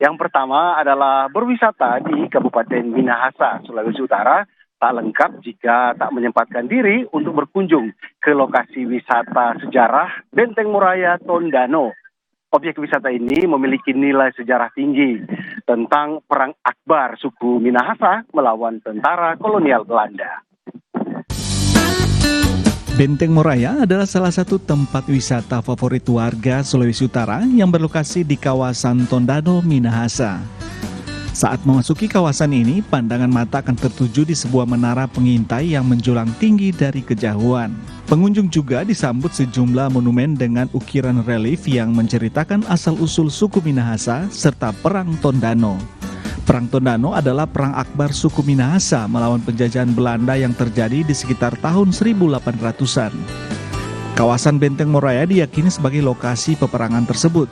Yang pertama adalah berwisata di Kabupaten Minahasa, Sulawesi Utara, tak lengkap jika tak menyempatkan diri untuk berkunjung ke lokasi wisata sejarah Benteng Moraya Tondano. Objek wisata ini memiliki nilai sejarah tinggi tentang Perang Akbar suku Minahasa melawan tentara kolonial Belanda. Benteng Moraya adalah salah satu tempat wisata favorit warga Sulawesi Utara yang berlokasi di kawasan Tondano, Minahasa. Saat memasuki kawasan ini, pandangan mata akan tertuju di sebuah menara pengintai yang menjulang tinggi dari kejauhan. Pengunjung juga disambut sejumlah monumen dengan ukiran relief yang menceritakan asal-usul suku Minahasa serta Perang Tondano. Perang Tondano adalah perang akbar suku Minahasa melawan penjajahan Belanda yang terjadi di sekitar tahun 1800-an. Kawasan Benteng Moraya diyakini sebagai lokasi peperangan tersebut.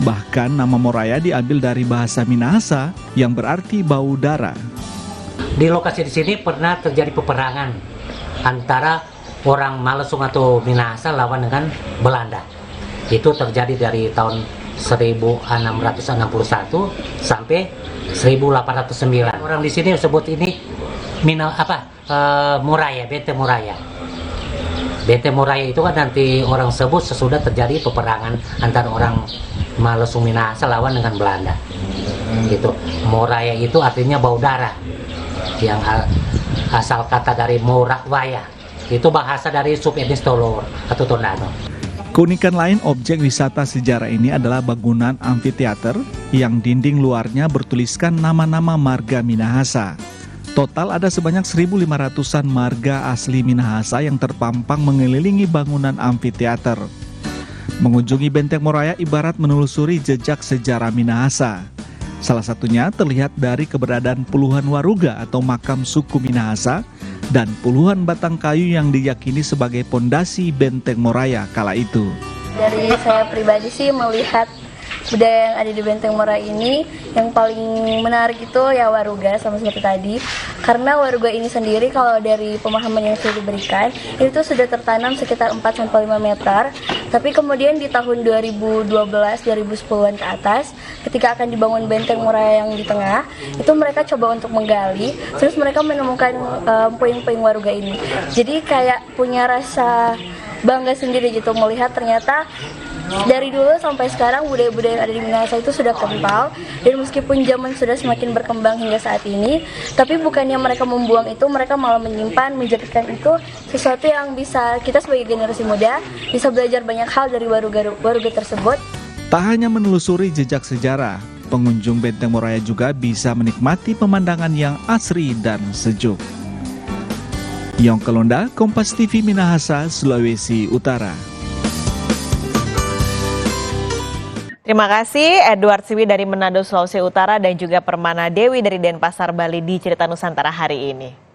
Bahkan nama Moraya diambil dari bahasa Minahasa yang berarti bau darah. Di lokasi di sini pernah terjadi peperangan antara orang Malesung atau Minahasa lawan dengan Belanda. Itu terjadi dari tahun 1661 sampai 1809. Orang di sini sebut ini Moraya, Benteng Moraya. Benteng Moraya itu kan nanti orang sebut sesudah terjadi peperangan antara orang Malesung Minahasa lawan dengan Belanda. Gitu. Moraya itu artinya bau darah. Yang asal kata dari Morakwaya. Itu bahasa dari subetnis Tolor atau Tondano. Keunikan lain objek wisata sejarah ini adalah bangunan amfiteater yang dinding luarnya bertuliskan nama-nama marga Minahasa. Total ada sebanyak 1.500-an marga asli Minahasa yang terpampang mengelilingi bangunan amfiteater. Mengunjungi Benteng Moraya ibarat menelusuri jejak sejarah Minahasa. Salah satunya terlihat dari keberadaan puluhan waruga atau makam suku Minahasa dan puluhan batang kayu yang diyakini sebagai pondasi Benteng Moraya kala itu. Dari saya pribadi sih melihat budaya yang ada di Benteng Moraya ini yang paling menarik itu ya waruga sama seperti tadi, karena waruga ini sendiri kalau dari pemahaman yang sudah diberikan itu sudah tertanam sekitar 4-5 meter, tapi kemudian di tahun 2012-2010an ke atas ketika akan dibangun Benteng Moraya yang di tengah itu mereka coba untuk menggali, terus mereka menemukan puing-puing waruga ini. Jadi kayak punya rasa bangga sendiri gitu melihat ternyata dari dulu sampai sekarang budaya-budaya yang ada di Minahasa itu sudah kental, dan meskipun zaman sudah semakin berkembang hingga saat ini, tapi bukannya mereka membuang itu, mereka malah menyimpan, menjadikan itu sesuatu yang bisa kita sebagai generasi muda bisa belajar banyak hal dari waruga tersebut. Tak hanya menelusuri jejak sejarah, pengunjung Benteng Moraya juga bisa menikmati pemandangan yang asri dan sejuk. Yong Kelonda, Kompas TV Minahasa, Sulawesi Utara. Terima kasih Edward Siwi dari Manado, Sulawesi Utara dan juga Permana Dewi dari Denpasar, Bali di Cerita Nusantara hari ini.